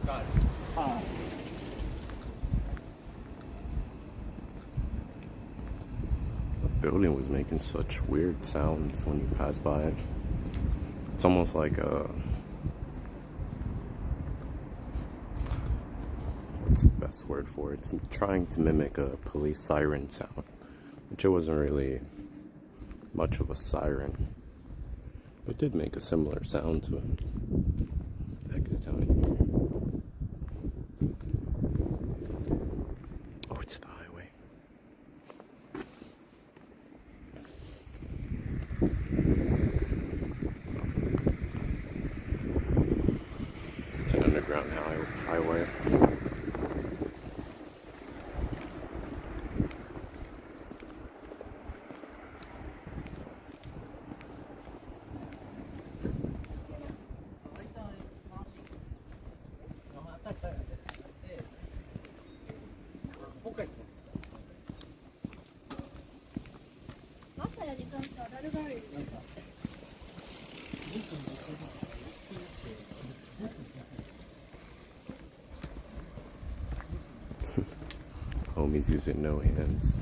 The building was making such weird sounds when you pass by it. It's almost like what's the best word for it? It's trying to mimic a police siren sound, which it wasn't really much of a siren. It did make a similar sound to it. What the heck is down here? Oh, it's the highway. It's an underground highway. Homie's using no hands.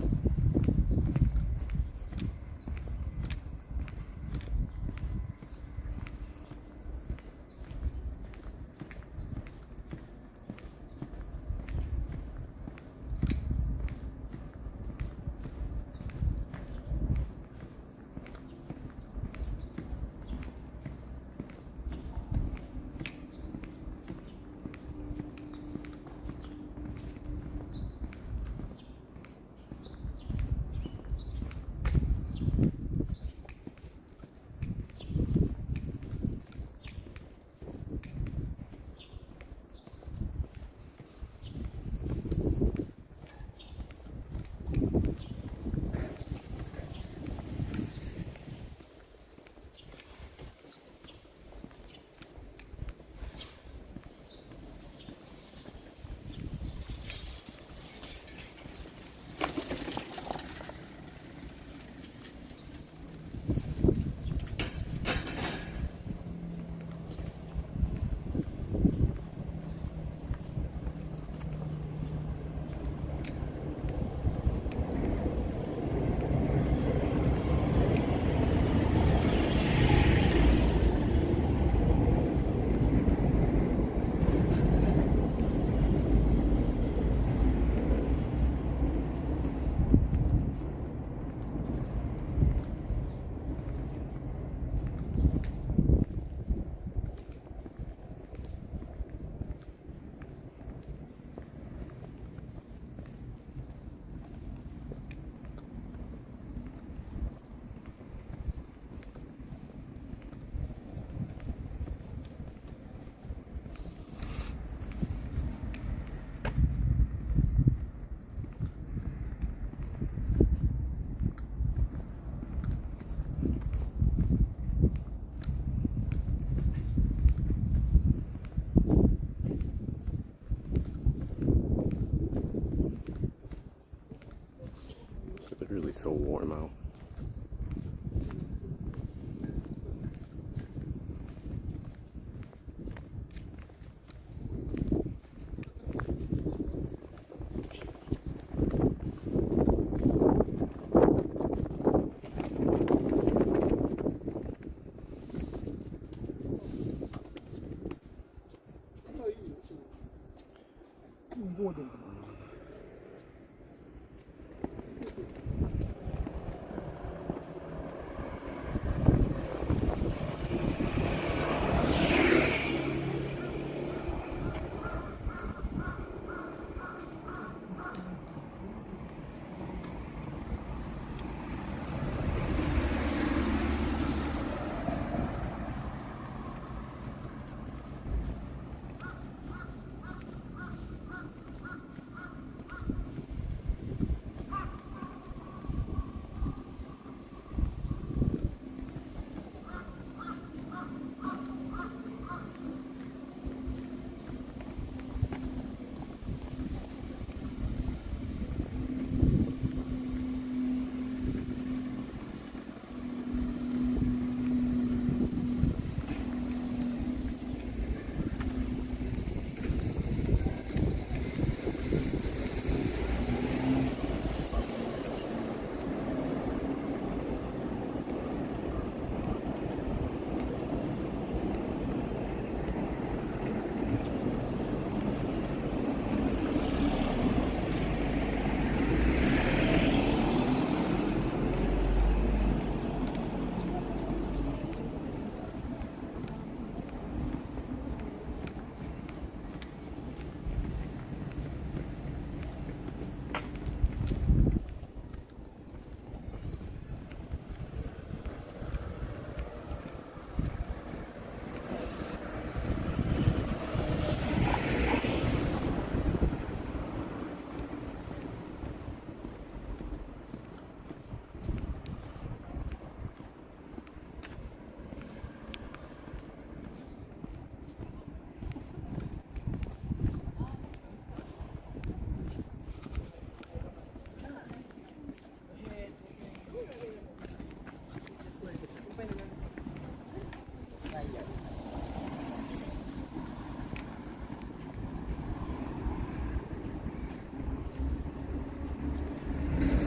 So warm out.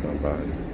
That's not bad.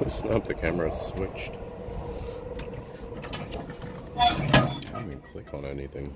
It's not, the camera switched. I can't even click on anything.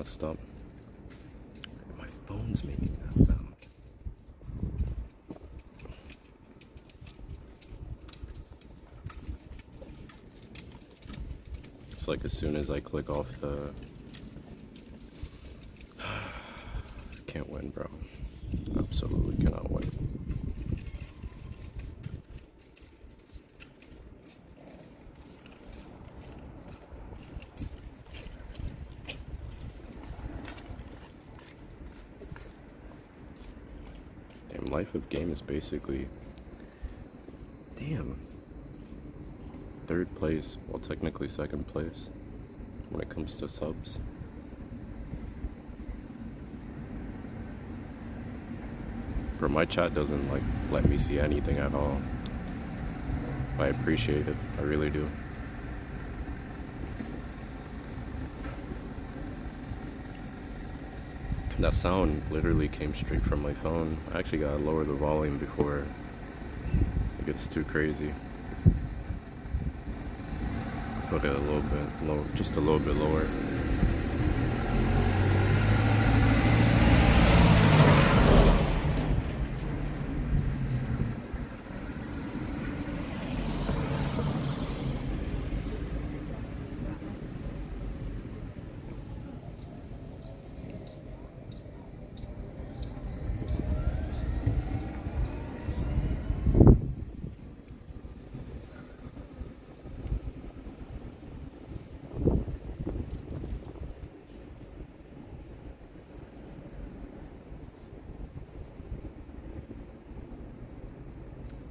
messed up. My phone's making that sound. It's like as soon as I click off the... Can't win, bro. Absolutely cannot win. Damn, life of game is basically... Damn. Third place, well technically second place when it comes to subs. Bro, my chat doesn't like let me see anything at all. I appreciate it, I really do. That sound literally came straight from my phone. I actually gotta lower the volume before it gets too crazy. Put it a little bit low, just a little bit lower.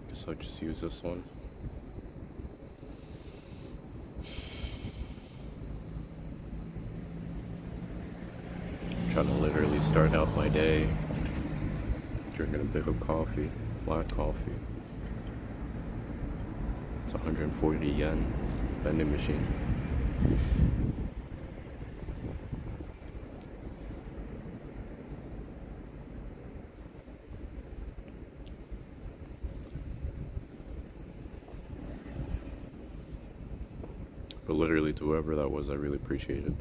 Guess I'll just use this one. I'm trying to literally start out my day drinking a bit of coffee, black coffee. It's 140 yen vending machine. But literally to whoever that was, I really appreciate it.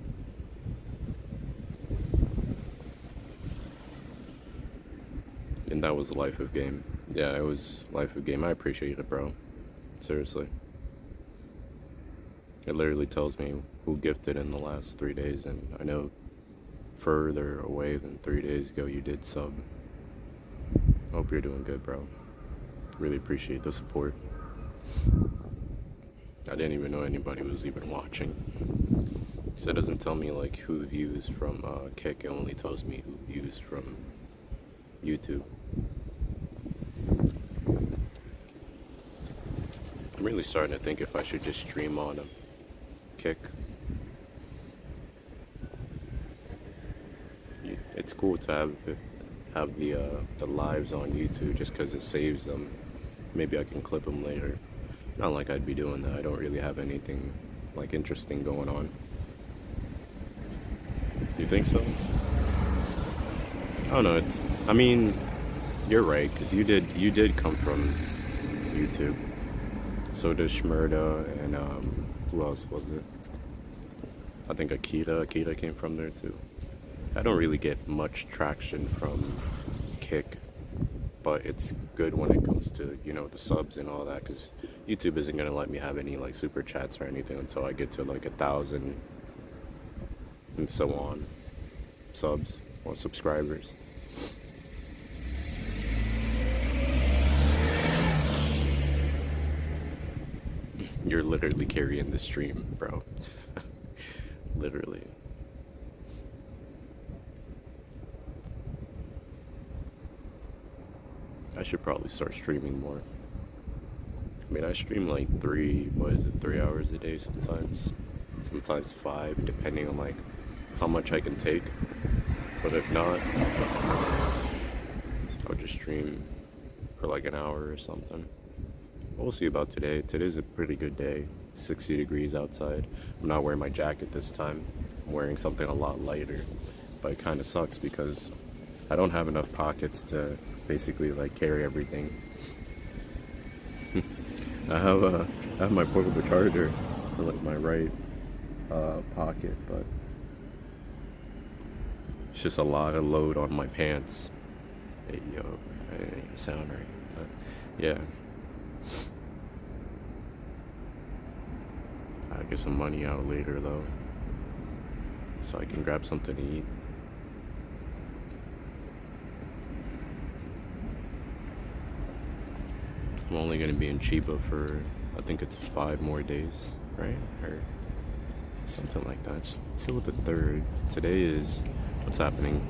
And that was Life of Game. Yeah, it was Life of Game. I appreciate it, bro. Seriously. It literally tells me who gifted in the last 3 days, and I know further away than 3 days ago you did sub. Hope you're doing good, bro. Really appreciate the support. I didn't even know anybody was even watching. So it doesn't tell me like who views from Kick, it only tells me who views from YouTube. I'm really starting to think if I should just stream on Kick. It's cool to have the lives on YouTube just because it saves them. Maybe I can clip them later. Not like I'd be doing that. I don't really have anything like interesting going on. You think so? I don't know. I mean, you're right, because you did come from YouTube. So did Shmurda, and who else was it? I think Akita came from there too. I don't really get much traction from Kick, but it's good when it comes to, you know, the subs and all that, because YouTube isn't gonna let me have any like super chats or anything until I get to like 1,000 and so on subs or subscribers. You're literally carrying the stream, bro. Literally. I should probably start streaming more. I mean, I stream like 3 hours a day sometimes. Sometimes 5, depending on like how much I can take. But if not, I'll just stream for like an hour or something. We'll see about today. Today's a pretty good day. 60 degrees outside. I'm not wearing my jacket this time. I'm wearing something a lot lighter. But it kind of sucks because I don't have enough pockets to basically like carry everything. I have my portable charger for like my right pocket, but It's just a lot of load on my pants. Hey, yo, that ain't sound right. But, yeah. I'll get some money out later, though, so I can grab something to eat. I'm only going to be in Chiba for, I think it's 5 more days, right? Or something like that. It's till the 3rd. Today is, what's happening?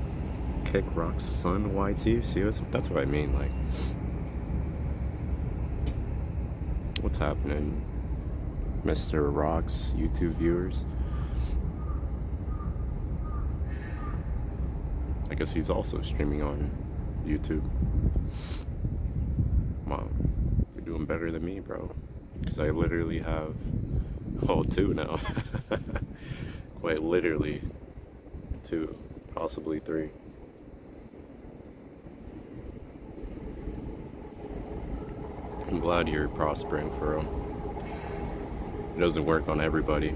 Kick Rock's son, YT? See, that's what I mean, like, what's happening, Mr. Rock's YouTube viewers? I guess he's also streaming on YouTube. Wow, you're doing better than me, bro. Because I literally have, 2 now. Quite literally 2, possibly 3. I'm glad you're prospering, for real. It doesn't work on everybody.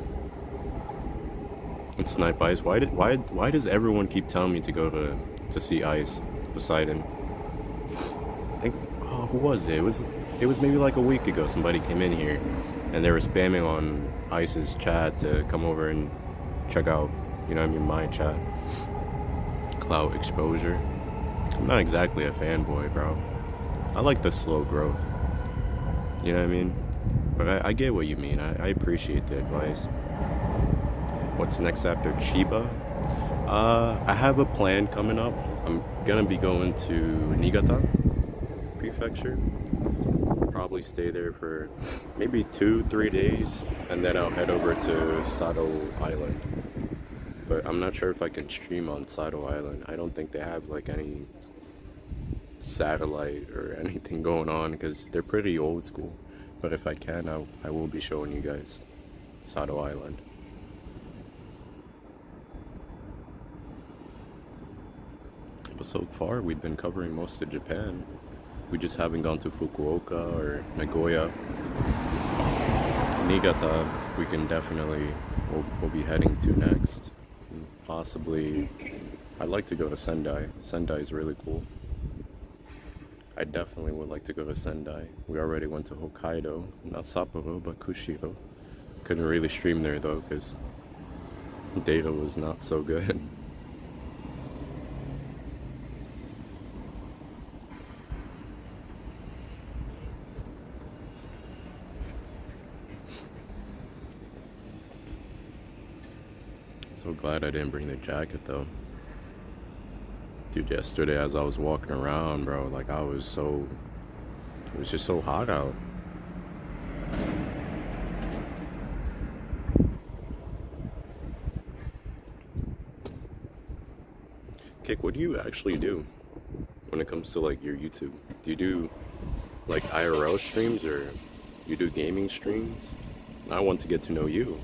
It's Snipe Ice. Why does everyone keep telling me to go to see Ice, Poseidon? I think, who was it? It was maybe like a week ago. Somebody came in here and they were spamming on Ice's chat to come over and check out, you know what I mean, my chat. Clout exposure. I'm not exactly a fanboy, bro. I like the slow growth. You know what I mean? But I get what you mean. I appreciate the advice. What's next after Chiba? I have a plan coming up. I'm gonna be going to Niigata Prefecture. Probably stay there for maybe 2-3 days, and then I'll head over to Sado Island. But I'm not sure if I can stream on Sado Island. I don't think they have like any satellite or anything going on because they're pretty old school. But if I can, I will be showing you guys Sado Island. But so far, we've been covering most of Japan. We just haven't gone to Fukuoka or Nagoya. Niigata, we can definitely, we'll be heading to next. And possibly, I'd like to go to Sendai. Sendai is really cool. I definitely would like to go to Sendai. We already went to Hokkaido, not Sapporo, but Kushiro. Couldn't really stream there though, because data was not so good. So glad I didn't bring the jacket though. Dude, yesterday as I was walking around, bro, like it was just so hot out. Kick, what do you actually do when it comes to like your YouTube? Do you do like IRL streams or you do gaming streams? I want to get to know you.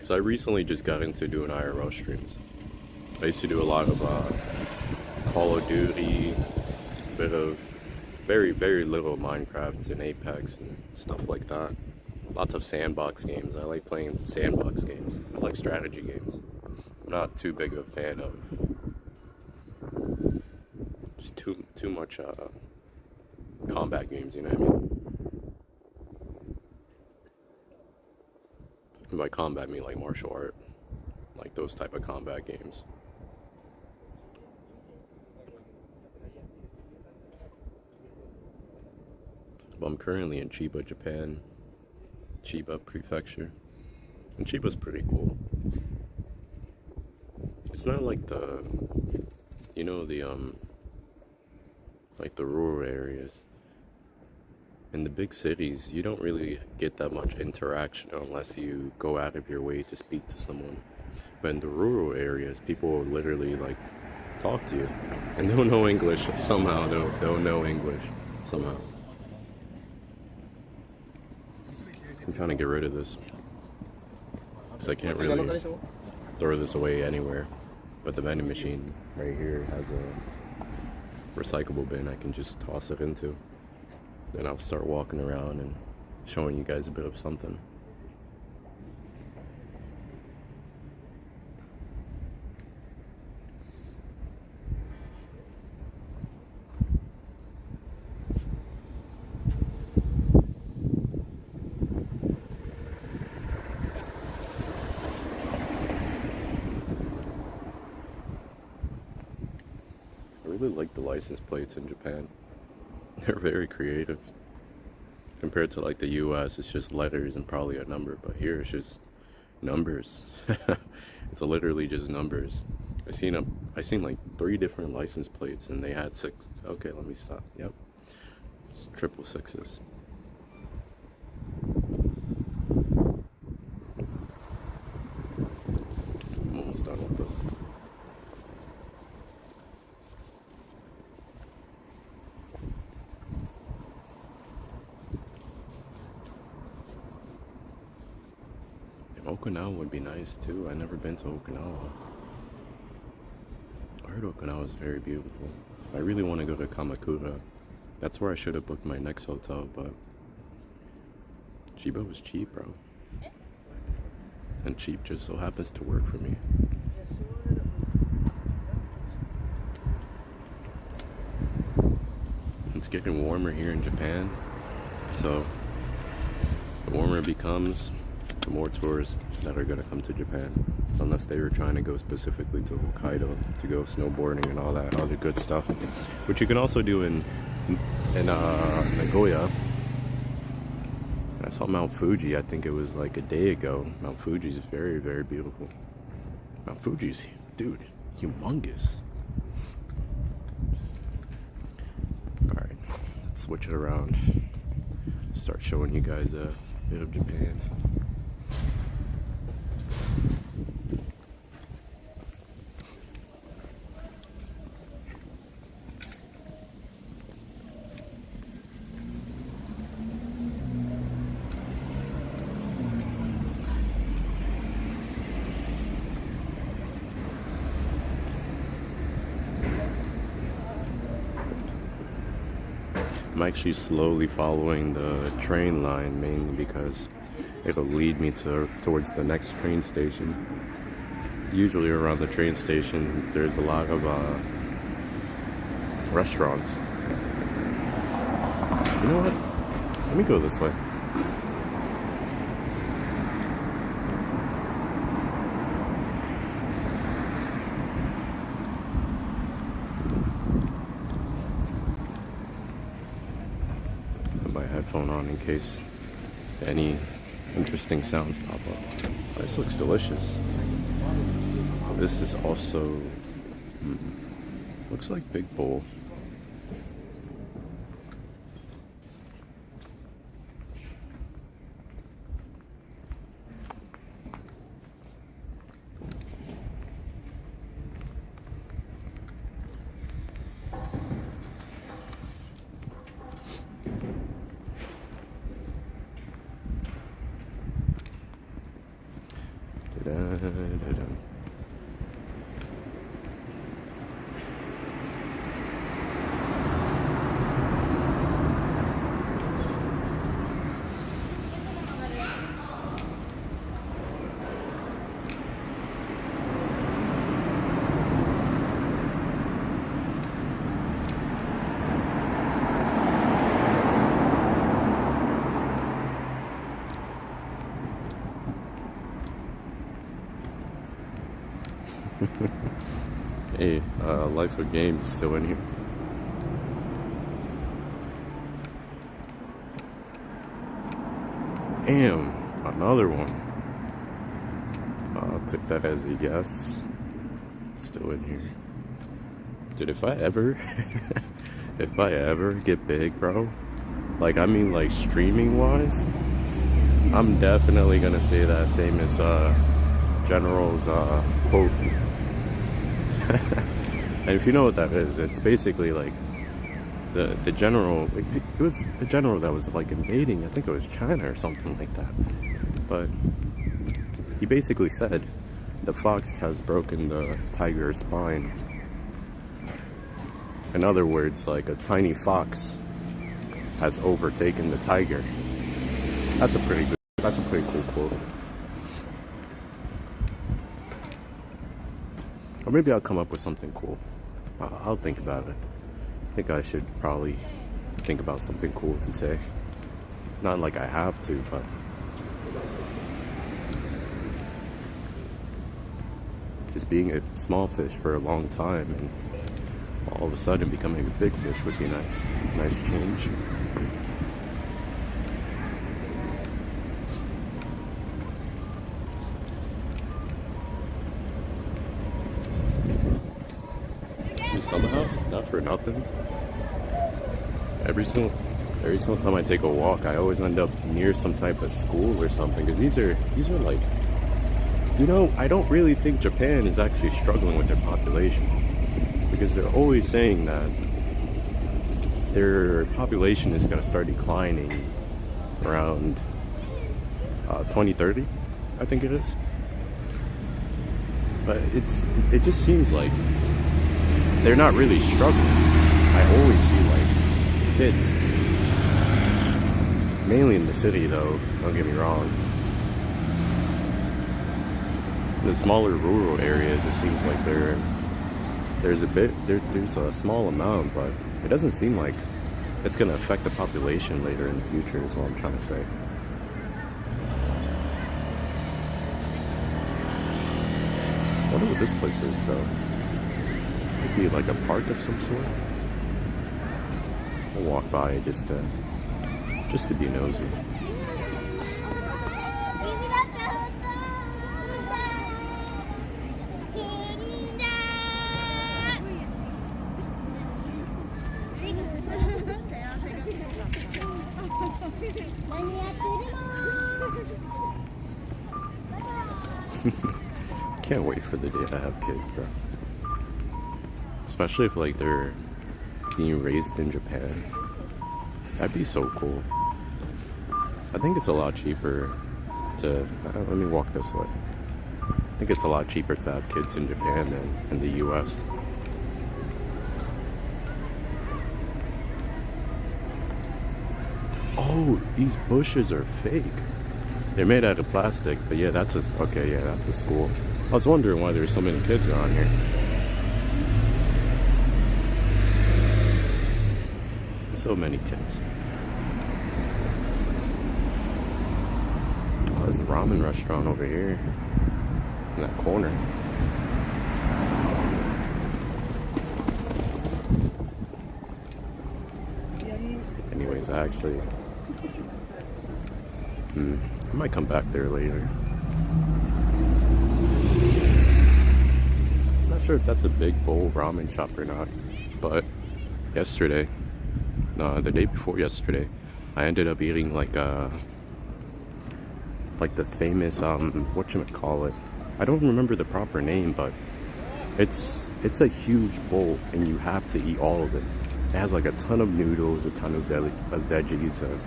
So I recently just got into doing IRL streams. I used to do a lot of Call of Duty, a bit of very, very little Minecraft and Apex and stuff like that. Lots of sandbox games. I like playing sandbox games. I like strategy games. I'm not too big of a fan of just too much combat games, you know what I mean? And by combat, I mean like martial art, like those type of combat games. But I'm currently in Chiba, Japan. Chiba Prefecture. And Chiba's pretty cool. It's not like the, you know, like the rural areas. In the big cities, you don't really get that much interaction unless you go out of your way to speak to someone. But in the rural areas, people will literally like talk to you, and they'll know English somehow. They'll know English somehow. I'm trying to get rid of this because I can't really throw this away anywhere. But the vending machine right here has a recyclable bin I can just toss it into. Then I'll start walking around and showing you guys a bit of something. really like the license plates in Japan. They're very creative. Compared to like the US, it's just letters and probably a number, but here it's just numbers. It's literally just numbers. I seen like 3 different license plates and they had 6. Okay, let me stop. Yep. It's triple sixes. I'm almost done with this. Okinawa would be nice too. I've never been to Okinawa. I heard Okinawa is very beautiful. I really want to go to Kamakura. That's where I should have booked my next hotel, but Chiba was cheap, bro. And cheap just so happens to work for me. It's getting warmer here in Japan, so the warmer it becomes, the more tourists that are going to come to Japan, unless they were trying to go specifically to Hokkaido to go snowboarding and all that other good stuff, which you can also do in Nagoya. I saw Mount Fuji, I think it was like a day ago. Mount Fuji is very, very beautiful. Mount Fuji's, dude, humongous. Alright, let's switch it around. Start showing you guys a bit of Japan. I'm actually slowly following the train line, mainly because it'll lead me towards the next train station. Usually around the train station there's a lot of restaurants. You know what? Let me go this way. Headphone on in case any interesting sounds pop up. This looks delicious. This is also looks like Big Bowl. Hey, Life of Game is still in here. Damn, another one. I'll take that as a yes. Still in here. Dude, if I ever if I ever get big, bro, like I mean like streaming wise, I'm definitely gonna say that famous general's quote. And if you know what that is, it's basically like the general, it was a general that was like invading, I think it was China or something like that. But he basically said the fox has broken the tiger's spine. In other words, like a tiny fox has overtaken the tiger. That's a pretty cool quote. Or maybe I'll come up with something cool. I'll think about it. I think I should probably think about something cool to say. Not like I have to, but just being a small fish for a long time and All of a sudden becoming a big fish would be nice. Nice change. Somehow, not for nothing, every single time I take a walk, I always end up near some type of school or something. Because these are like, I don't really think Japan is actually struggling with their population, because they're always saying that their population is going to start declining around 2030, I think it is. But it just seems like they're not really struggling. I always see like kids, mainly in the city though, don't get me wrong. In the smaller rural areas, it seems like there's a small amount, but it doesn't seem like it's going to affect the population later in the future, is what I'm trying to say. I wonder what this place is though. Be like a park of some sort. I'll walk by just to be nosy. Can't wait for the day to have kids, bro. Especially if like they're being raised in Japan. That'd be so cool. I think it's a lot cheaper to let me walk this way. I think it's a lot cheaper to have kids in Japan than in the US. Oh, these bushes are fake. They're made out of plastic, but yeah, that's a school. I was wondering why there's so many kids around here. So many kids. Oh, there's a ramen restaurant over here in that corner. Anyways, I might come back there later. I'm not sure if that's a big bowl ramen shop or not, but yesterday, the day before yesterday, I ended up eating like the famous whatchamacallit. I don't remember the proper name, but it's a huge bowl and you have to eat all of it. It has like a ton of noodles, a ton of veggies, a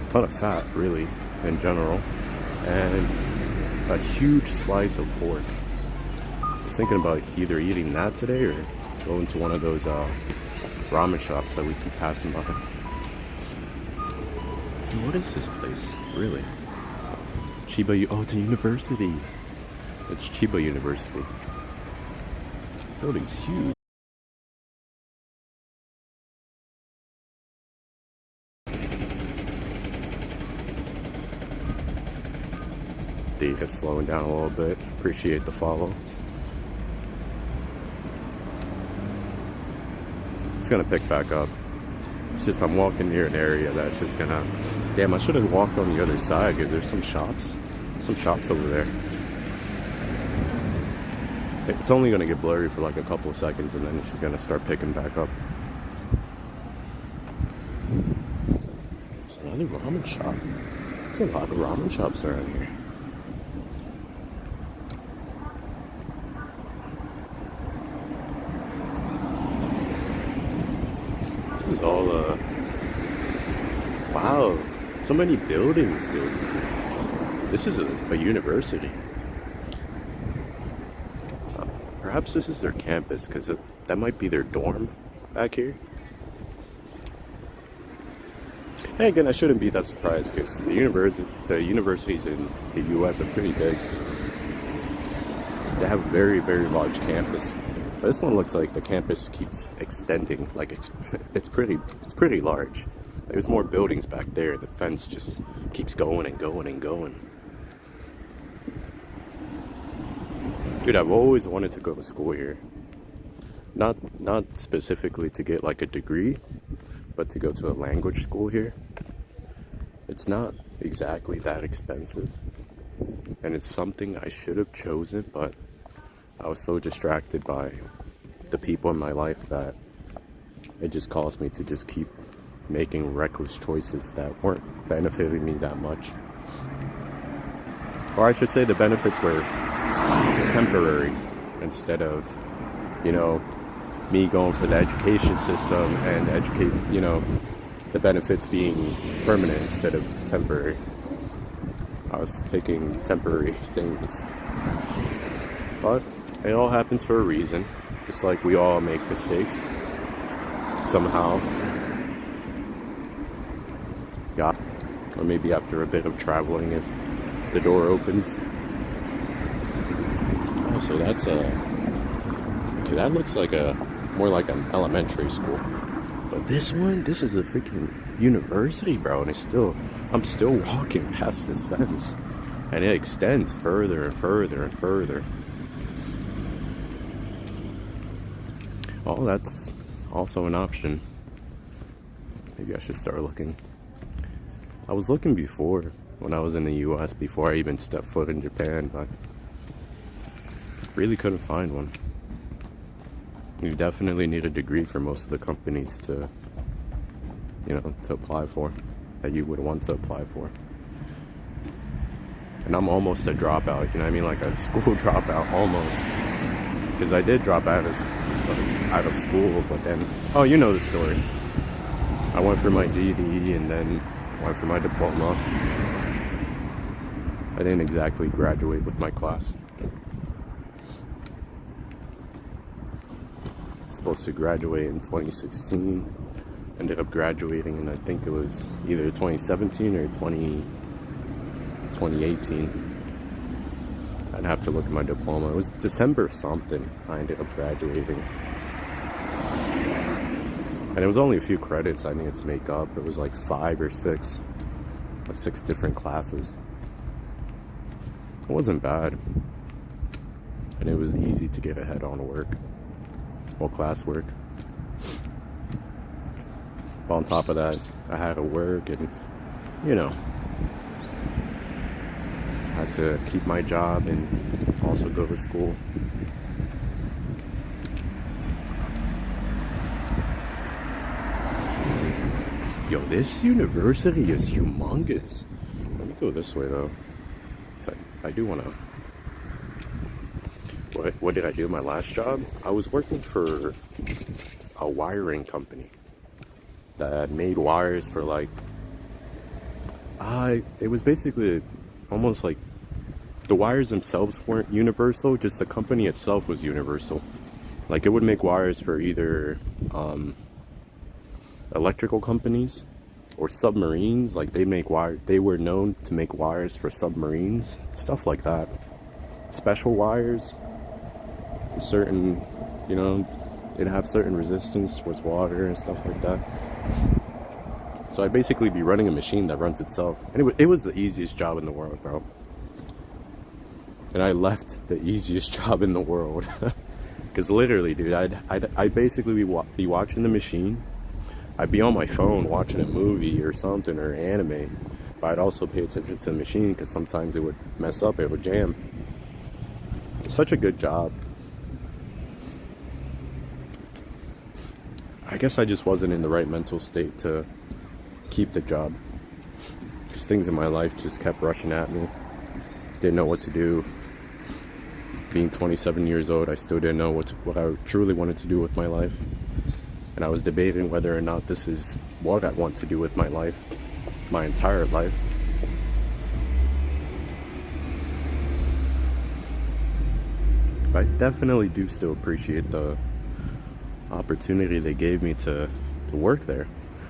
ton of fat really in general, and a huge slice of pork. I was thinking about either eating that today or going to one of those ramen shops that we keep passing by. Dude, what is this place? Really? Oh, it's a university. It's Chiba University. Building's huge. Data's slowing down a little bit. Appreciate the follow. It's gonna pick back up. It's just I'm walking near an area that's just gonna... Damn, I should have walked on the other side because there's some shops over there. It's only gonna get blurry for like a couple of seconds and then it's just gonna start picking back up. It's another ramen shop. There's a lot of ramen shops around here. This is all wow, so many buildings, dude. This is a university. Perhaps this is their campus, because that might be their dorm back here. And again, I shouldn't be that surprised, because the universities in the US are pretty big. They have a very, very large campus. But this one looks like the campus keeps extending. Like it's pretty large. There's more buildings back there. The fence just keeps going and going and going. Dude, I've always wanted to go to school here. Not specifically to get like a degree, but to go to a language school here. It's not exactly that expensive, and it's something I should have chosen, but I was so distracted by the people in my life that it just caused me to just keep making reckless choices that weren't benefiting me that much. Or I should say the benefits were temporary instead of, you know, me going for the education system and educate, you know, the benefits being permanent instead of temporary. I was picking temporary things. But it all happens for a reason. Just like we all make mistakes. Somehow. Yeah. Or maybe after a bit of traveling if the door opens. Oh, so that's okay, that looks like more like an elementary school. But this is a freaking university, bro, and I'm still walking past this fence. And it extends further and further and further. Oh, that's also an option. Maybe I should start looking. I was looking before, when I was in the US, before I even stepped foot in Japan, but really couldn't find one. You definitely need a degree for most of the companies to, you know, to apply for, that you would want to apply for. And I'm almost a dropout, you know what I mean? Like a school dropout, almost. Because I did drop out of school, but then, oh, you know the story. I went for my GED and then went for my diploma. I didn't exactly graduate with my class. Supposed to graduate in 2016. Ended up graduating in, I think it was either 2017 or 2018. I'd have to look at my diploma. It was December something I ended up graduating. And it was only a few credits I needed to make up. It was like 5 or 6. Like 6 different classes. It wasn't bad. And it was easy to get ahead on work. Well, classwork. But on top of that, I had to work and, you know, had to keep my job and also go to school. Yo, this university is humongous. Let me go this way though. I do want to. What did I do my last job? I was working for a wiring company that made wires for like. It was basically almost like the wires themselves weren't universal, just the company itself was universal. Like it would make wires for either electrical companies or submarines. Like they were known to make wires for submarines, stuff like that. Special wires, certain, you know, it'd have certain resistance towards water and stuff like that. So I'd basically be running a machine that runs itself. And it was the easiest job in the world, bro. And I left the easiest job in the world. Because literally, dude, I'd basically be watching the machine. I'd be on my phone watching a movie or something, or anime. But I'd also pay attention to the machine because sometimes it would mess up, it would jam. It's such a good job. I guess I just wasn't in the right mental state to keep the job. Because things in my life just kept rushing at me. Didn't know what to do. Being 27 years old, I still didn't know what I truly wanted to do with my life. And I was debating whether or not this is what I want to do with my life, my entire life. But I definitely do still appreciate the opportunity they gave me to work there.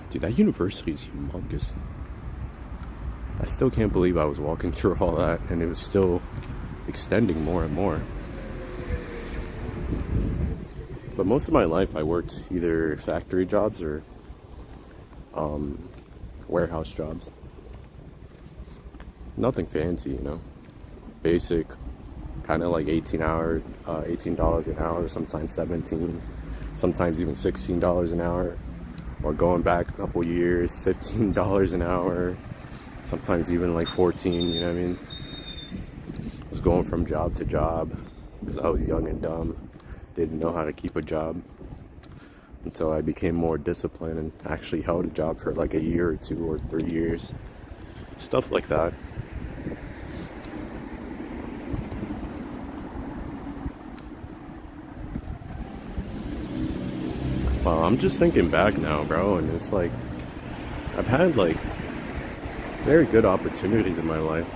Dude, that university is humongous. I still can't believe I was walking through all that and it was still extending more and more. But most of my life I worked either factory jobs or warehouse jobs. Nothing fancy, you know. Basic, kind of like $18 an hour, sometimes 17. sometimes even $16 an hour, or going back a couple years, $15 an hour, sometimes even like 14, you know what I mean? I was going from job to job because I was young and dumb, didn't know how to keep a job, until I became more disciplined and actually held a job for like a year or 2 or 3 years. Stuff like that. Well, I'm just thinking back now, bro, and it's like I've had like very good opportunities in my life,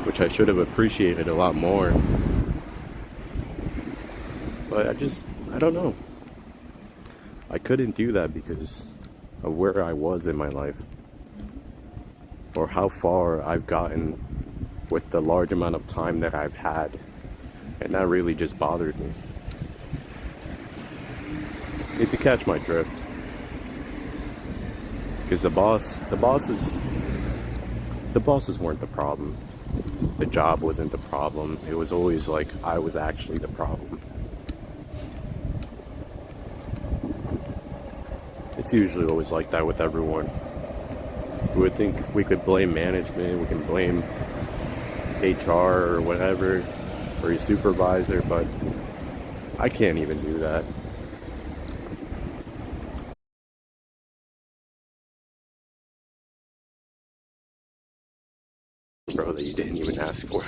which I should have appreciated a lot more. But I don't know. I couldn't do that because of where I was in my life, or how far I've gotten with the large amount of time that I've had. And that really just bothered me. If you catch my drift. Because the bosses weren't the problem. The job wasn't the problem. It was always like I was actually the problem. It's usually always like that with everyone. We would think we could blame management, we can blame HR or whatever, or your supervisor, but I can't even do that. Bro, that you didn't even ask for.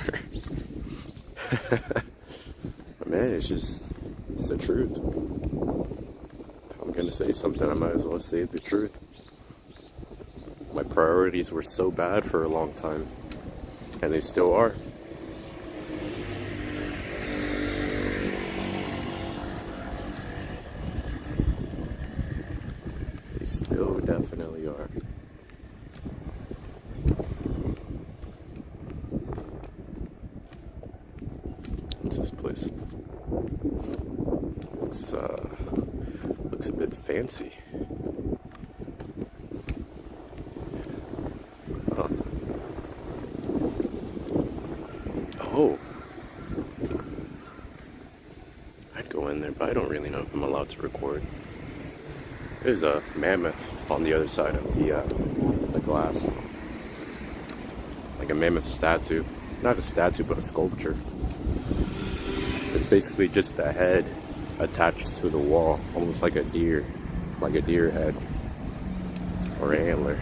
But man, it's the truth. If I'm gonna say something, I might as well say the truth. My priorities were so bad for a long time, and they still are. They still definitely are. What's this place? Looks a bit fancy. Huh. Oh. I'd go in there, but I don't really know if I'm allowed to record. There's a mammoth on the other side of the glass. Like a mammoth statue. Not a statue, but a sculpture. It's basically just the head attached to the wall, almost like a deer head or antler.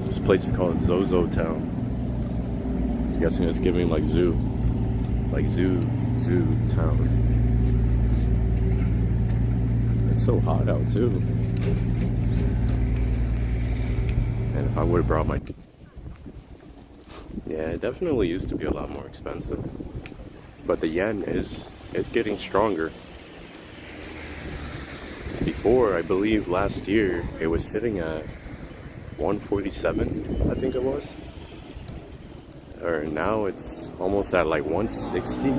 This place is called Zozo Town. I'm guessing it's giving like zoo town. It's so hot out too. And if I would have brought my... Yeah, it definitely used to be a lot more expensive. But the yen is getting stronger. It's before, I believe last year, it was sitting at 147, I think it was. Or now it's almost at like 160.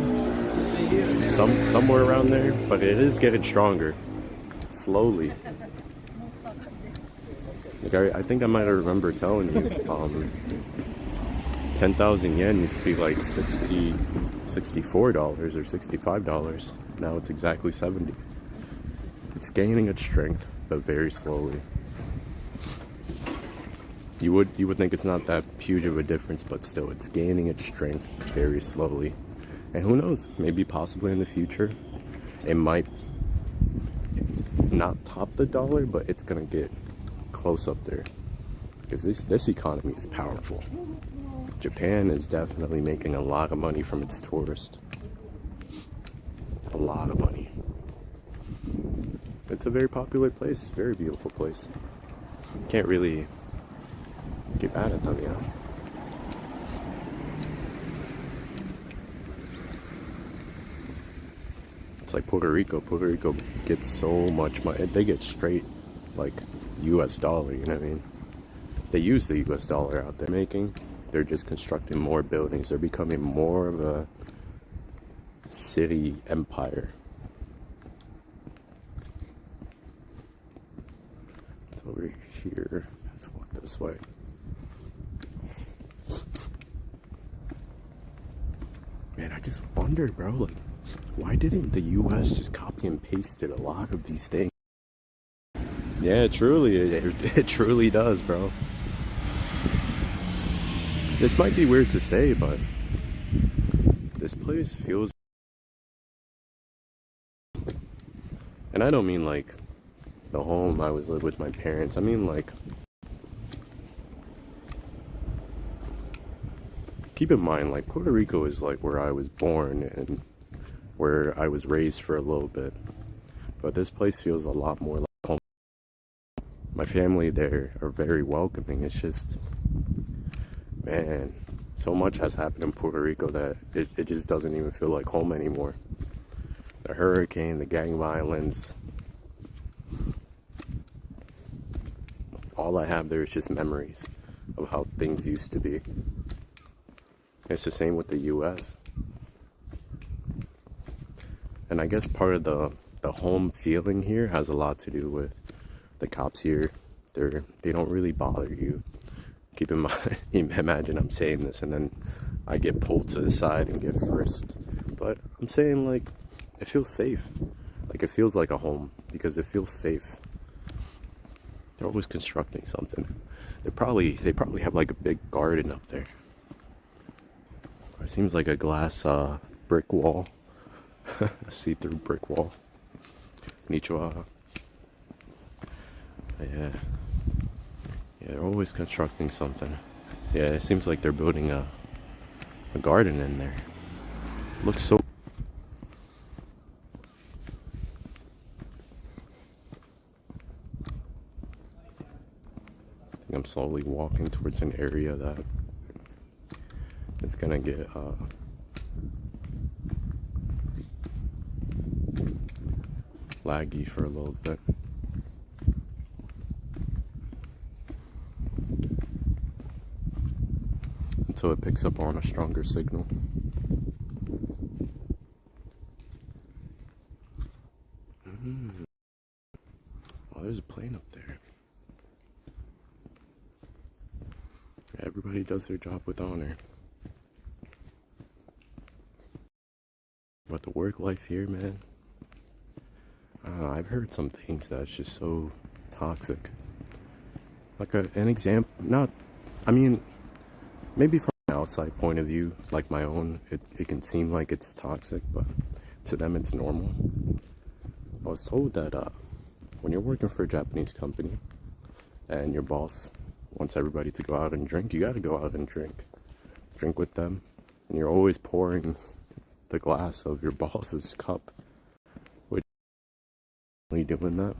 Somewhere around there. But it is getting stronger. Slowly. Like I think I might have remembered telling you, 10,000 yen used to be like $64 or $65. Now it's exactly 70. It's gaining its strength, but very slowly. You would think it's not that huge of a difference, but still, it's gaining its strength very slowly. And who knows? Maybe possibly in the future, it might not top the dollar, but it's gonna get close up there. Because this economy is powerful. Japan is definitely making a lot of money from its tourists. A lot of money. It's a very popular place, very beautiful place. Can't really get mad at them, you know. It's like Puerto Rico. Puerto Rico gets so much money. They get straight, like, US dollar, you know what I mean? They use the US dollar out there making. They're just constructing more buildings. They're becoming more of a city empire. It's over here. Let's walk this way. And I just wonder, bro, like, why didn't the US just copy and pasted a lot of these things? Yeah, truly, it truly does, bro. This might be weird to say, but this place feels, and I don't mean like the home I was living with my parents. I mean like, keep in mind, like Puerto Rico is like where I was born and where I was raised for a little bit. But this place feels a lot more like home. My family there are very welcoming. It's just, man, so much has happened in Puerto Rico that it just doesn't even feel like home anymore. The hurricane, the gang violence, all I have there is just memories of how things used to be. It's the same with the US. And I guess part of the home feeling here has a lot to do with the cops here. They don't really bother you. Keep in mind, imagine I'm saying this and then I get pulled to the side and get frisked. But I'm saying, like, it feels safe. Like, it feels like a home because it feels safe. They're always constructing something. They probably have like a big garden up there. It seems like a glass brick wall, a see-through brick wall. Nichua. Yeah, they're always constructing something. Yeah, it seems like they're building a garden in there. Looks so. I think I'm slowly walking towards an area that it's gonna get laggy for a little bit. Until it picks up on a stronger signal. Oh, there's a plane up there. Everybody does their job with honor. But the work life here, man, I've heard some things that's just so toxic. Like an example, I mean, maybe from an outside point of view, like my own, it can seem like it's toxic, but to them it's normal. I was told that when you're working for a Japanese company and your boss wants everybody to go out and drink, you gotta go out and drink with them, and you're always pouring the glass of your boss's cup. Which, are you doing that?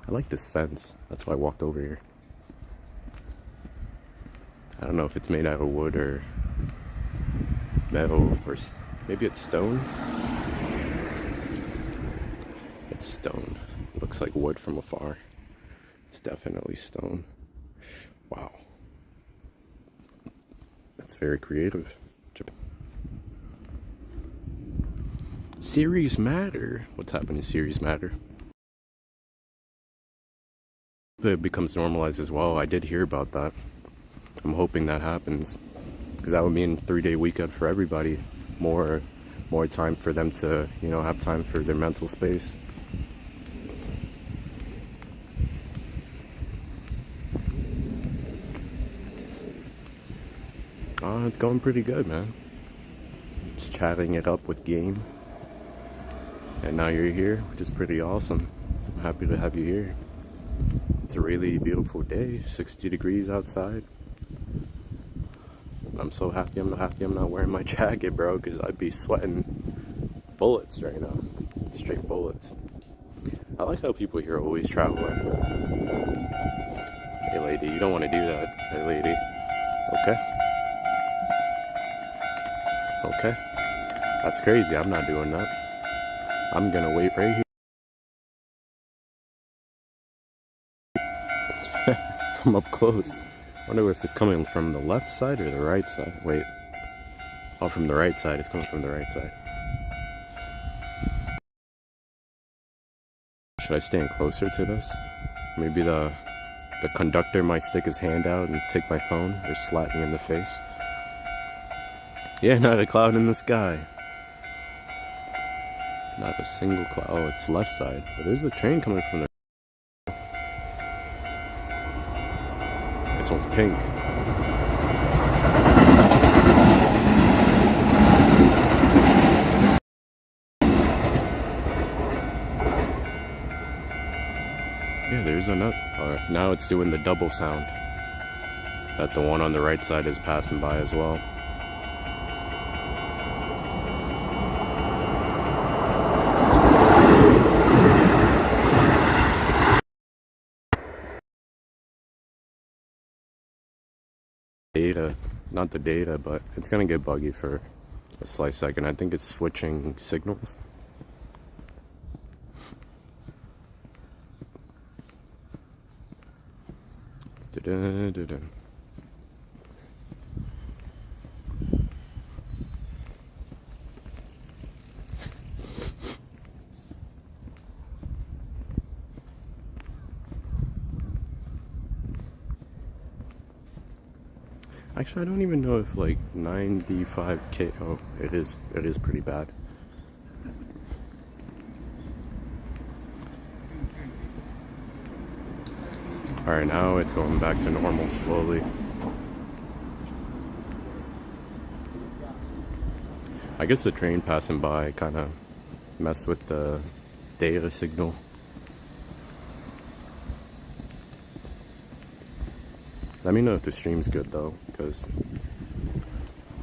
I like this fence. That's why I walked over here. I don't know if it's made out of wood or metal or maybe it's stone. It's stone. It looks like wood from afar. It's definitely stone. Wow. That's very creative. Serious matter. What's happening to serious matter? It becomes normalized as well. I did hear about that. I'm hoping that happens, because that would mean 3-day weekend for everybody. More time for them to, have time for their mental space. It's going pretty good, man. Just chatting it up with game. And now you're here, which is pretty awesome. I'm happy to have you here. It's a really beautiful day, 60 degrees outside. I'm so happy I'm not wearing my jacket, bro, because I'd be sweating bullets right now. Straight bullets. I like how people here are always traveling. Hey lady, you don't want to do that. Hey lady. Okay. That's crazy. I'm not doing that. I'm gonna wait right here. From up close. I wonder if it's coming from the left side or the right side. Wait. Oh, from the right side. It's coming from the right side. Should I stand closer to this? Maybe the the conductor might stick his hand out and take my phone or slap me in the face. Yeah, not a cloud in the sky. Not a single cloud. Oh, it's left side. But there's a train coming from there. This one's pink. Yeah, there's another. Alright, now it's doing the double sound. That the one on the right side is passing by as well. Data, not the data, but it's gonna get buggy for a slight second. I think it's switching signals. Da-da-da-da. Actually, I don't even know if like 95K. Oh, it is pretty bad. Alright, now it's going back to normal slowly. I guess the train passing by kind of messed with the data signal. Let me know if the stream's good though, because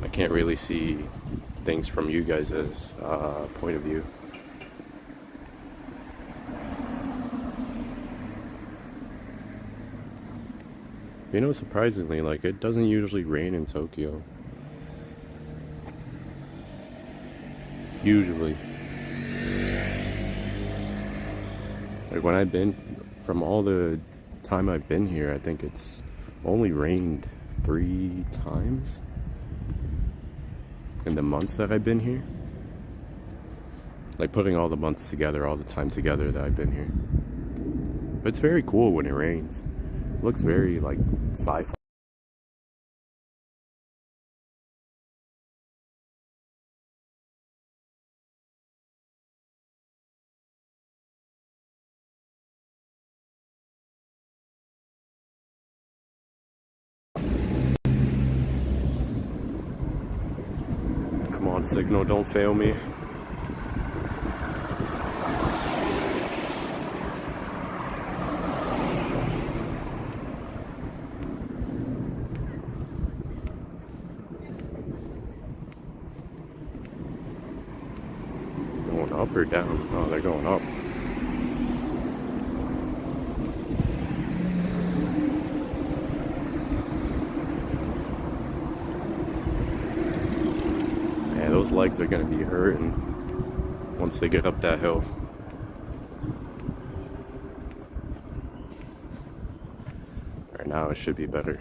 I can't really see things from you guys' point of view. You know, surprisingly, like, it doesn't usually rain in Tokyo. Usually. Like, when I've been, from all the time I've been here, I think it's only rained 3 times in the months that I've been here. Like, putting all the months together, all the time together that I've been here. But it's very cool when it rains. It looks very, like, sci-fi. Come on, signal, don't fail me. Going up or down? Oh, they're going up. Man, those legs are gonna be hurting once they get up that hill. Right now it should be better.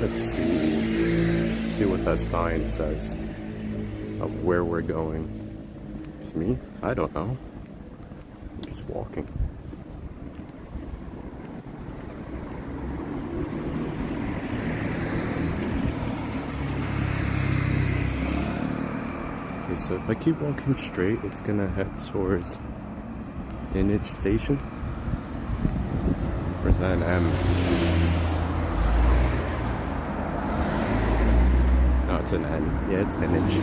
Let's see what that sign says of where we're going. It's me? I don't know. I'm just walking. Okay, so if I keep walking straight, it's gonna head towards Inage Station. Or is that an M? It's an N. Yeah, it's Image.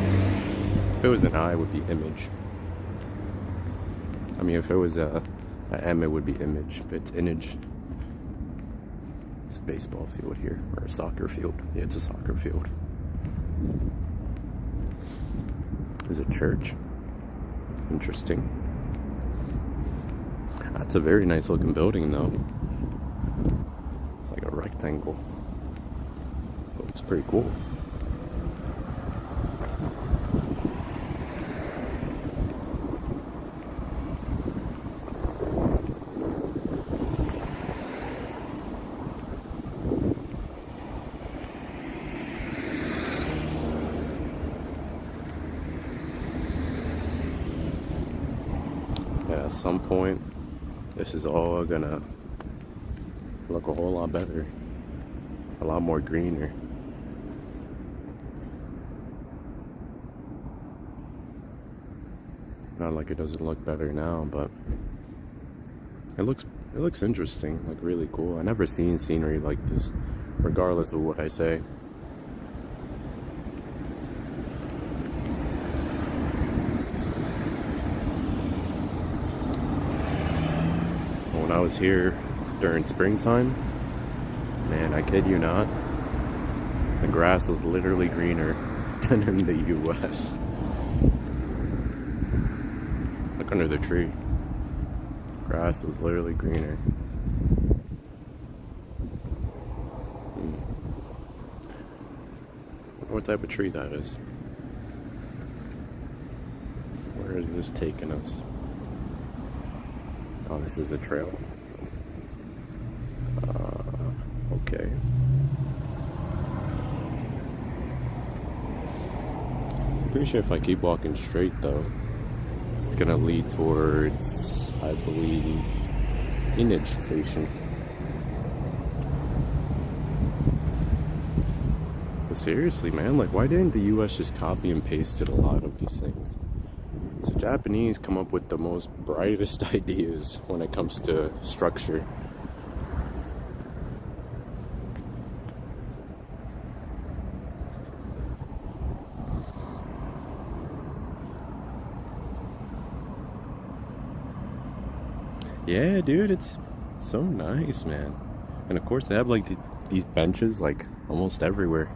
If it was an I, it would be Image. I mean, if it was a M, it would be Image, but it's Inage. It's a baseball field here, or a soccer field. Yeah, it's a soccer field. Is it church? Interesting. That's a very nice looking building, though. It's like a rectangle. It's pretty cool. Yeah, at some point, this is all gonna look a whole lot better, a lot more greener. Not like it doesn't look better now, but it looks interesting, like really cool. I never seen scenery like this, regardless of what I say. When I was here during springtime, man, I kid you not, the grass was literally greener than in the US. Look under the tree. Grass was literally greener. What type of tree that is? Where is this taking us? Oh, this is the trail. Okay. I'm pretty sure if I keep walking straight though, it's gonna lead towards, I believe, Image Station. But seriously, man, like, why didn't the US just copy and pasted a lot of these things? So Japanese come up with the most brightest ideas when it comes to structure. Yeah, dude, it's so nice, man. And of course, they have like these benches like almost everywhere.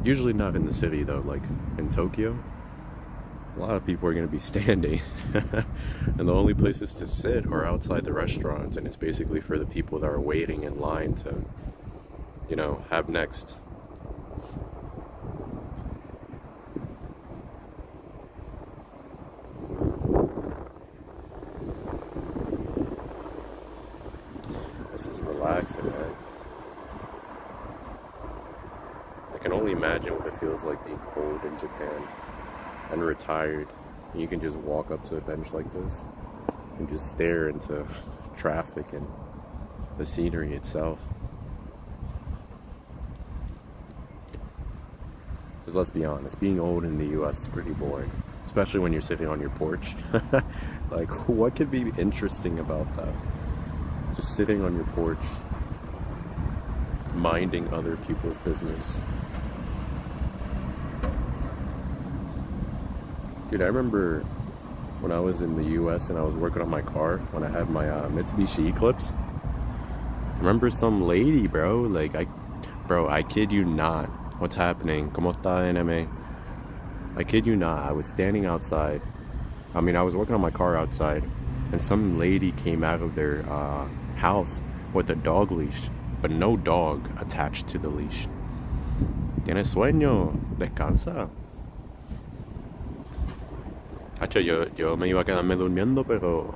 Usually not in the city though, like in Tokyo. A lot of people are going to be standing. And the only places to sit are outside the restaurants, and it's basically for the people that are waiting in line to, you know, have next. This is relaxing, man. I can only imagine what it feels like being old in Japan and retired. And you can just walk up to a bench like this and just stare into traffic and the scenery itself. Because let's be honest, being old in the US is pretty boring, especially when you're sitting on your porch. Like, what could be interesting about that? Just sitting on your porch, minding other people's business. Dude, I remember when I was in the US and I was working on my car, when I had my Mitsubishi Eclipse. I remember some lady, bro, like, I kid you not. What's happening? ¿Cómo está, NMA? I kid you not, I was standing outside. I mean, I was working on my car outside, and some lady came out of their house with a dog leash, but no dog attached to the leash. ¿Tienes sueño? Descansa. Hacho, yo me iba a quedarme durmiendo, pero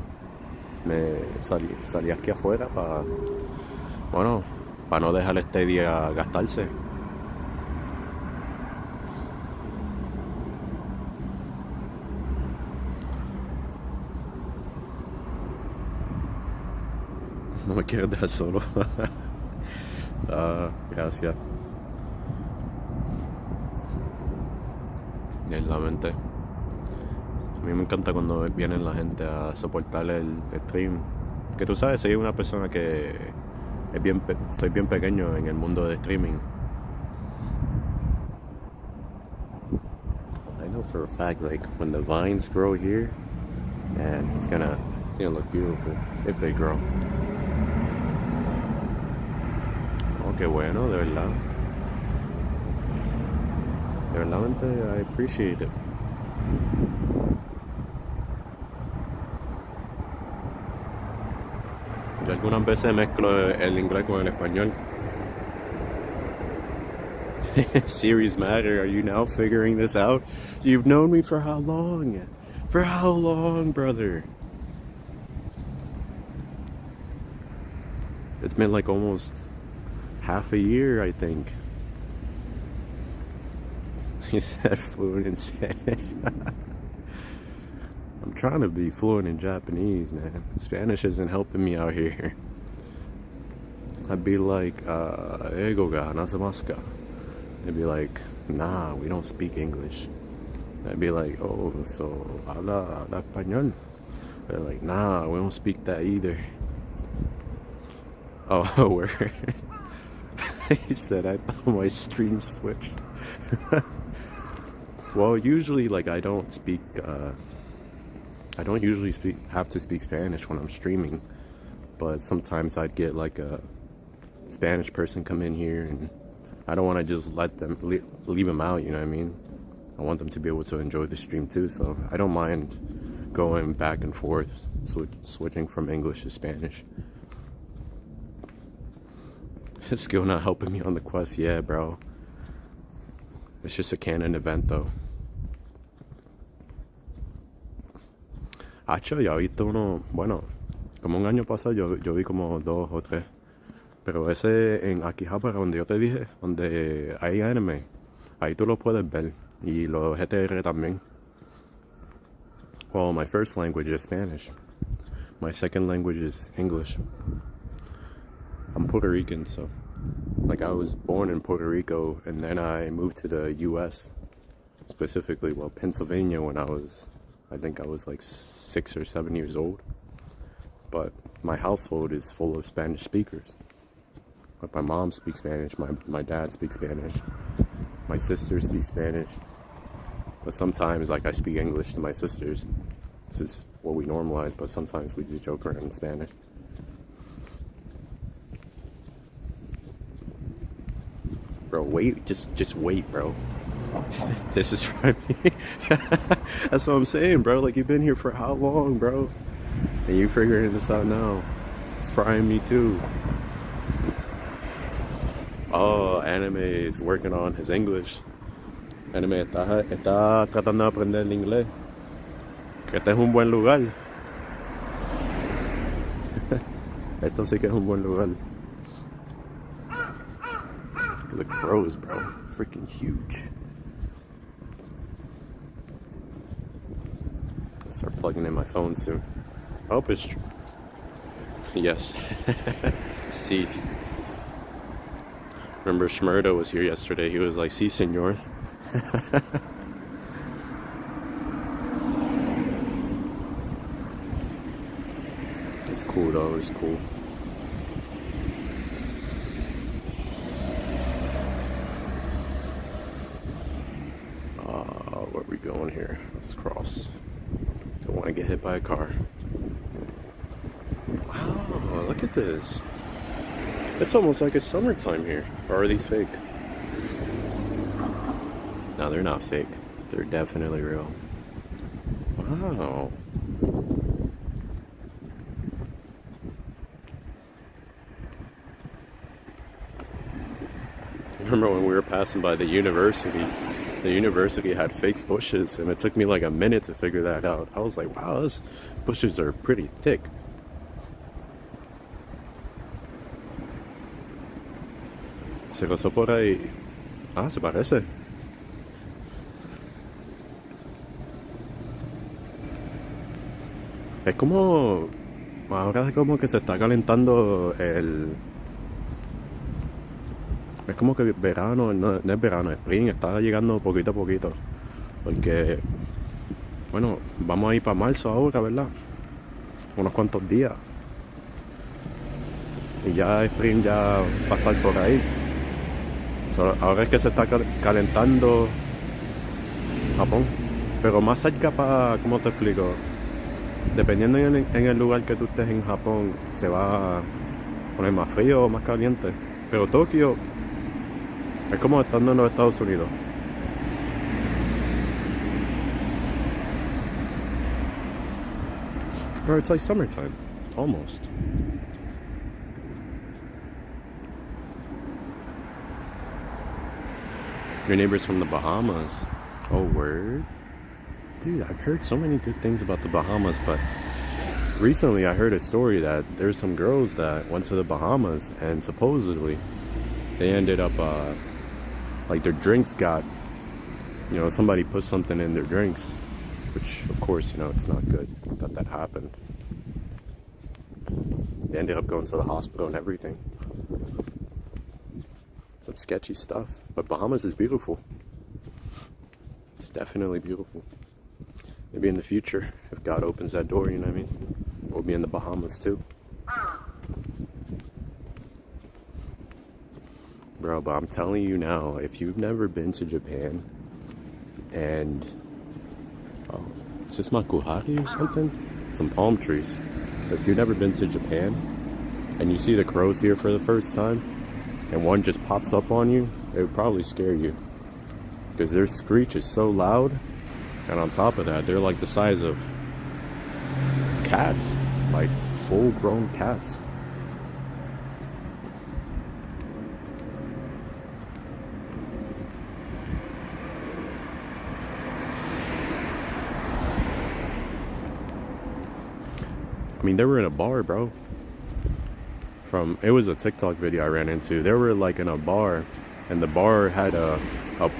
me salí aquí afuera para, bueno, para no dejar este día gastarse. No me quieres dejar solo. Gracias. Es la mente. A mí me encanta cuando vienen la gente a soportar el stream. Que tú sabes, soy una persona que soy bien pequeño en el mundo de streaming. I know for a fact, like, when the vines grow here, man, it's gonna look beautiful if they grow. Oh, qué bueno, de verdad. De verdad, I appreciate it. Yo algunas veces mezclo el inglés con el español. Serious matter, are you now figuring this out? You've known me for how long? For how long, brother? It's been like almost half a year, I think. He said fluent in Spanish. I'm trying to be fluent in Japanese, man. Spanish isn't helping me out here. I'd be like, ego ga nasamasu ka? They'd be like, nah, we don't speak English. I'd be like, oh, so habla español? They're like, nah, we don't speak that either. Oh, word. He said, I thought my stream switched. Well, usually, like, I don't usually have to speak Spanish when I'm streaming, but sometimes I'd get like a Spanish person come in here, and I don't want to just let them leave them out, you know what I mean? I want them to be able to enjoy the stream too, so I don't mind going back and forth, switching from English to Spanish. It's still not helping me on the quest, yeah, bro. It's just a canon event, though. Hacho, ya visto uno, bueno, como un año pasado yo vi como 2 o 3. Pero ese en Akihabara, donde yo te dije, donde hay anime, ahí tú lo puedes ver. Y los GTR también. Well, my first language is Spanish. My second language is English. I'm Puerto Rican, so like I was born in Puerto Rico, and then I moved to the U.S. specifically, well, Pennsylvania, when I think I was like 6 or 7 years old. But my household is full of Spanish speakers. Like my mom speaks Spanish, my dad speaks Spanish, my sister speaks Spanish. But sometimes, like, I speak English to my sisters. This is what we normalize, but sometimes we just joke around in Spanish. Bro, wait, just wait, bro. This is for me. That's what I'm saying, bro. Like, you've been here for how long, bro? And you figuring this out now. It's frying me too. Oh, Anime is working on his English. Anime está tratando de aprender el inglés. Que este es un buen lugar. Esto sí que es un buen lugar. The crows, bro. Freaking huge. I'll start plugging in my phone soon. I hope it's true. Yes. See. Remember Shmurda was here yesterday. He was like, "Sí, señor." It's cool though. It's cool. Where are we going here? Let's cross. Don't want to get hit by a car. Wow, look at this. It's almost like it's summertime here. Or are these fake? No, they're not fake. They're definitely real. Wow. Remember when we were passing by the university had fake bushes, and it took me like a minute to figure that out. I was like, wow, those bushes are pretty thick. Se pasó por ahí. Ah, se parece. Es como... Ahora es como que se está calentando el... Es como que verano, no es verano, es spring, está llegando poquito a poquito. Porque, bueno, vamos a ir para marzo ahora, ¿verdad? Unos cuantos días. Y ya spring ya va a estar por ahí. Ahora es que se está calentando Japón. Pero más cerca para, ¿cómo te explico? Dependiendo en el lugar que tú estés en Japón, se va a poner más frío o más caliente. Pero Tokio es como estando en los Estados Unidos. Bro, it's like summertime. Almost. Your neighbor's from the Bahamas. Oh, word? Dude, I've heard so many good things about the Bahamas, but recently I heard a story that there's some girls that went to the Bahamas and supposedly they ended up, like their drinks got, somebody put something in their drinks, which of course, it's not good that happened. They ended up going to the hospital and everything. Some sketchy stuff, but Bahamas is beautiful. It's definitely beautiful. Maybe in the future, if God opens that door, you know what I mean? We'll be in the Bahamas too. Bro, but I'm telling you now, if you've never been to Japan and, oh, is this makuhari or something? Some palm trees. If you've never been to Japan and you see the crows here for the first time and one just pops up on you, it would probably scare you. Because their screech is so loud, and on top of that, they're like the size of cats, like full-grown cats. I mean, they were in a bar, bro. It was a TikTok video I ran into. They were like in a bar, and the bar had a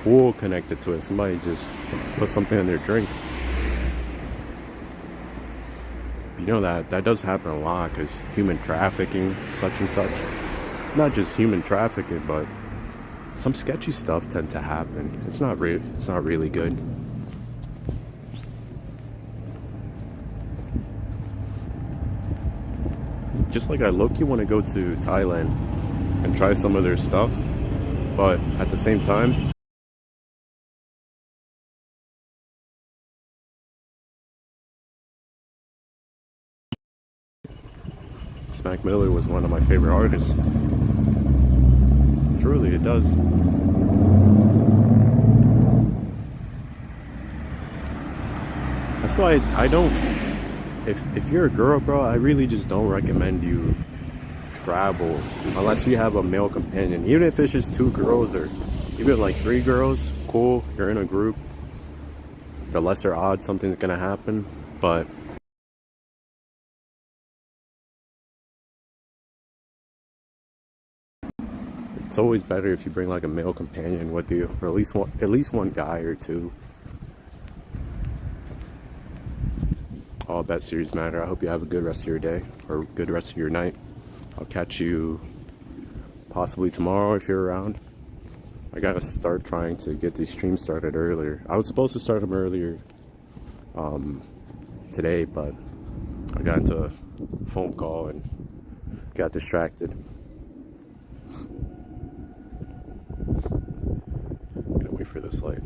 pool connected to it. Somebody just put something in their drink. You know that does happen a lot, because human trafficking, such and such. Not just human trafficking, but some sketchy stuff tend to happen. It's not really good. Just like I low-key want to go to Thailand and try some of their stuff, but at the same time, Mac Miller was one of my favorite artists. Truly, it does. That's why I don't. If you're a girl, bro, I really just don't recommend you travel unless you have a male companion. Even if it's just 2 girls or even like 3 girls, cool. You're in a group. The lesser odds something's gonna happen, but it's always better if you bring like a male companion with you, or at least one guy or 2. All that series matter. I hope you have a good rest of your day or good rest of your night. I'll catch you possibly tomorrow if you're around. I gotta start trying to get these streams started earlier. I was supposed to start them earlier today, but I got into a phone call and got distracted. Gotta wait for this light.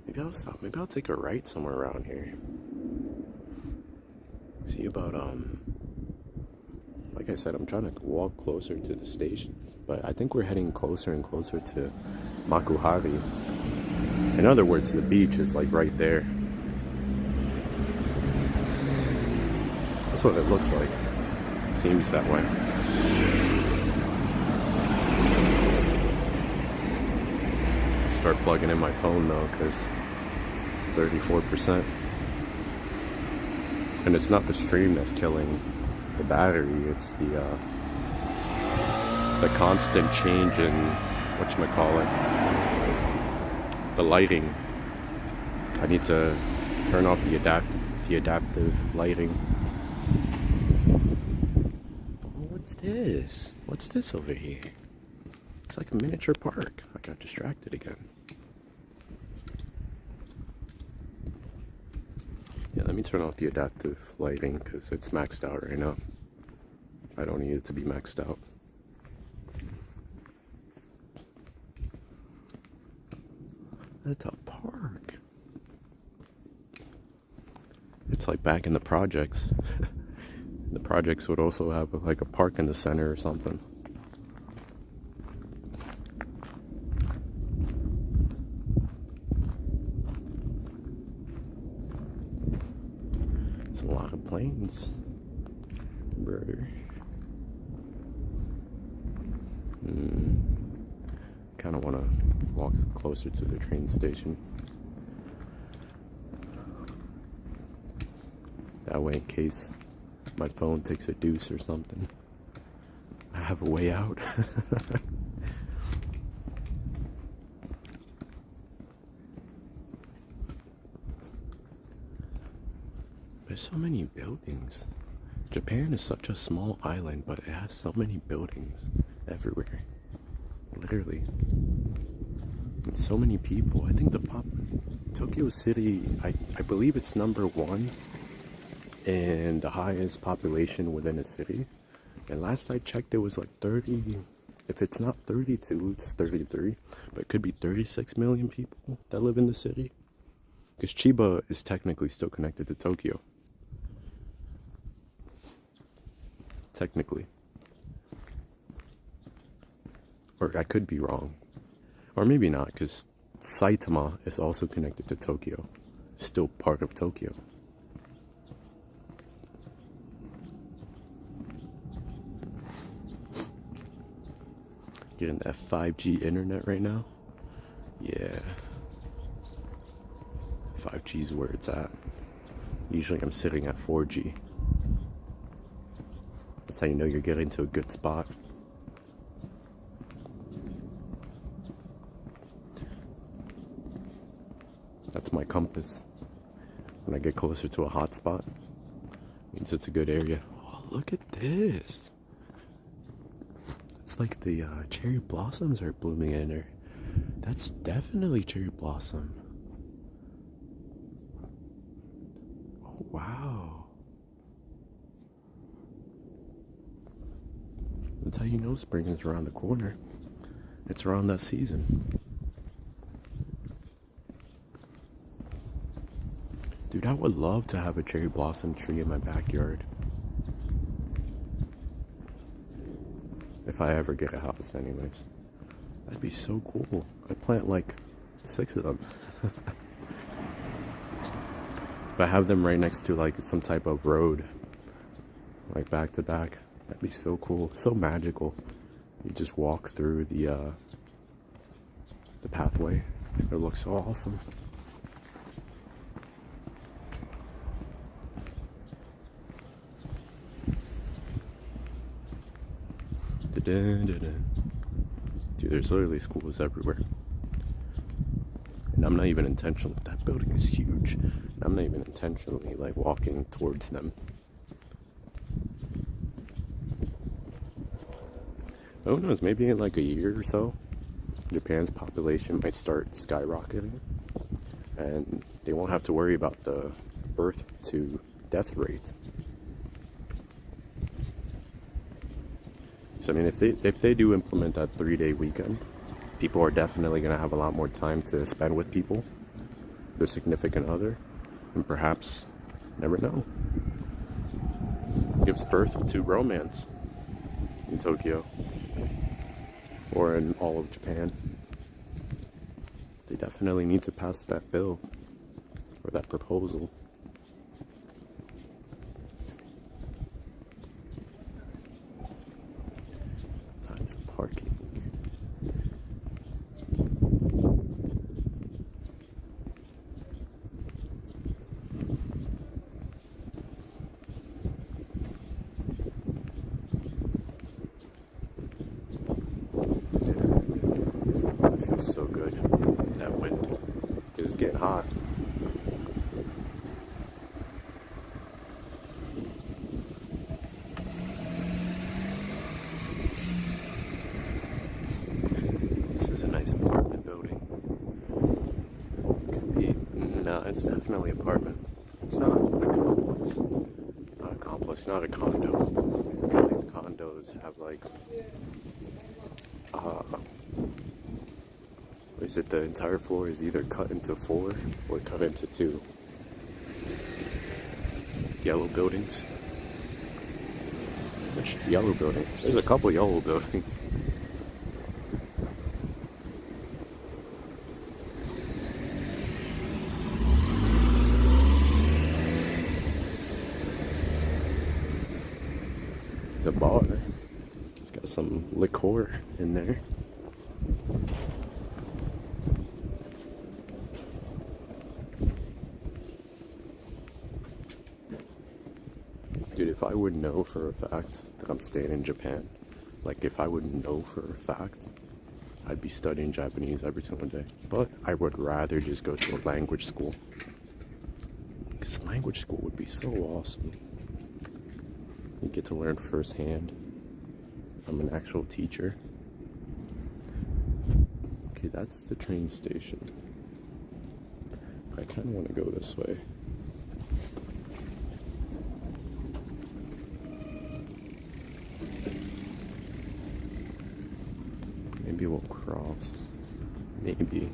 Maybe I'll stop. Maybe I'll take a right somewhere around here. See about like I said, I'm trying to walk closer to the station, but I think we're heading closer and closer to Makuhari. In other words, the beach is like right there. That's what it looks like. Seems that way. Start plugging in my phone though, because 34%. And it's not the stream that's killing the battery, it's the constant change in whatchamacallit, the lighting. I need to turn off the adaptive lighting. Oh, what's this? What's this over here? It's like a miniature park. I got distracted again. Yeah, let me turn off the adaptive lighting because it's maxed out right now. I don't need it to be maxed out. That's a park. It's like back in the projects. The projects would also have like a park in the center or something. It's a lot of planes, brother. Kind of want to Walk closer to the train station. That way, in case my phone takes a deuce or something, I have a way out. There's so many buildings. Japan is such a small island, but it has so many buildings everywhere. Literally. And so many people. I think Tokyo City, I believe it's number 1 in the highest population within a city. And last I checked, it was like 30, if it's not 32, it's 33. But it could be 36 million people that live in the city. Because Chiba is technically still connected to Tokyo. Technically. Or I could be wrong. Or maybe not, because Saitama is also connected to Tokyo. Still part of Tokyo. Getting that 5G internet right now? Yeah. 5G's where it's at. Usually I'm sitting at 4G. That's how you know you're getting to a good spot. That's my compass. When I get closer to a hot spot, means it's a good area. Oh, look at this. It's like the cherry blossoms are blooming in there. That's definitely cherry blossom. Oh, wow. That's how you know spring is around the corner. It's around that season. Dude, I would love to have a cherry blossom tree in my backyard. If I ever get a house anyways. That'd be so cool. I'd plant like 6 of them. But have them right next to like some type of road. Like back to back. That'd be so cool. So magical. You just walk through the pathway. It looks so awesome. Dude, there's literally schools everywhere. And I'm not even intentional. That building is huge. I'm not even intentionally like walking towards them. Who knows, maybe in like a year or so, Japan's population might start skyrocketing. And they won't have to worry about the birth to death rate. So I mean, if they do implement that 3-day weekend, people are definitely going to have a lot more time to spend with people, their significant other, and perhaps, never know, gives birth to romance in Tokyo or in all of Japan. They definitely need to pass that bill or that proposal. Parking. It feels so good. That wind. Because it's getting hot. Apartment building. Could be. No, it's definitely apartment. It's not a complex. Not a complex, not a condo. Usually the condos have like is it the entire floor is either cut into 4 or cut into 2 yellow buildings. Which is yellow building? There's a couple yellow buildings. It's a bar. It's got some liqueur in there. I would know for a fact that I'm staying in Japan, like if I would know for a fact, I'd be studying Japanese every single day. But I would rather just go to a language school. Because language school would be so awesome. You get to learn firsthand from an actual teacher. Okay, that's the train station. I kind of want to go this way. Maybe we'll cross. Maybe.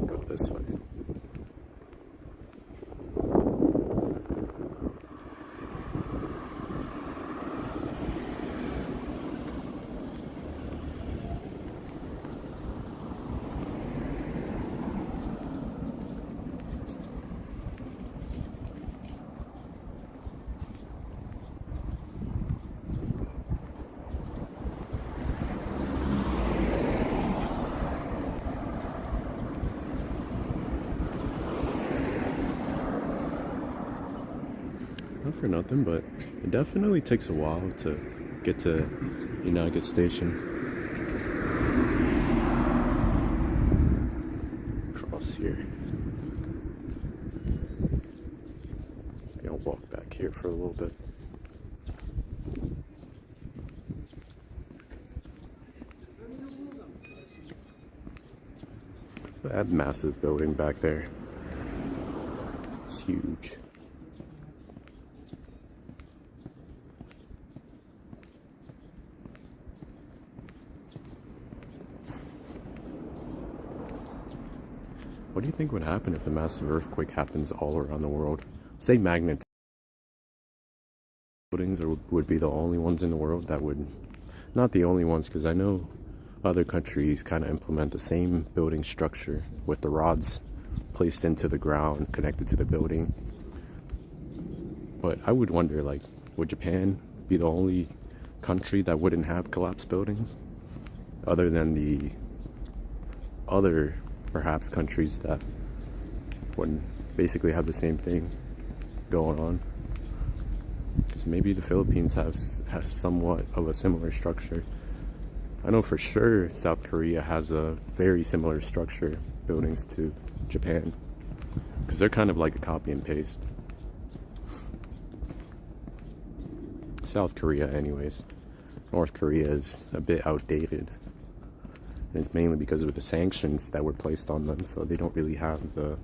Go this way. Not for nothing, but it definitely takes a while to get to United Station. Cross here. I'll walk back here for a little bit. That massive building back there. It's huge. What do you think would happen if a massive earthquake happens all around the world? Say magnitude buildings would be the only ones in the world that would, not the only ones, because I know other countries kind of implement the same building structure with the rods placed into the ground, connected to the building. But I would wonder, like, would Japan be the only country that wouldn't have collapsed buildings? Other than the other, perhaps, countries that would basically have the same thing going on. Because maybe the Philippines has somewhat of a similar structure. I know for sure South Korea has a very similar structure, buildings to Japan. Because they're kind of like a copy and paste. South Korea anyways. North Korea is a bit outdated. And it's mainly because of the sanctions that were placed on them, so they don't really have the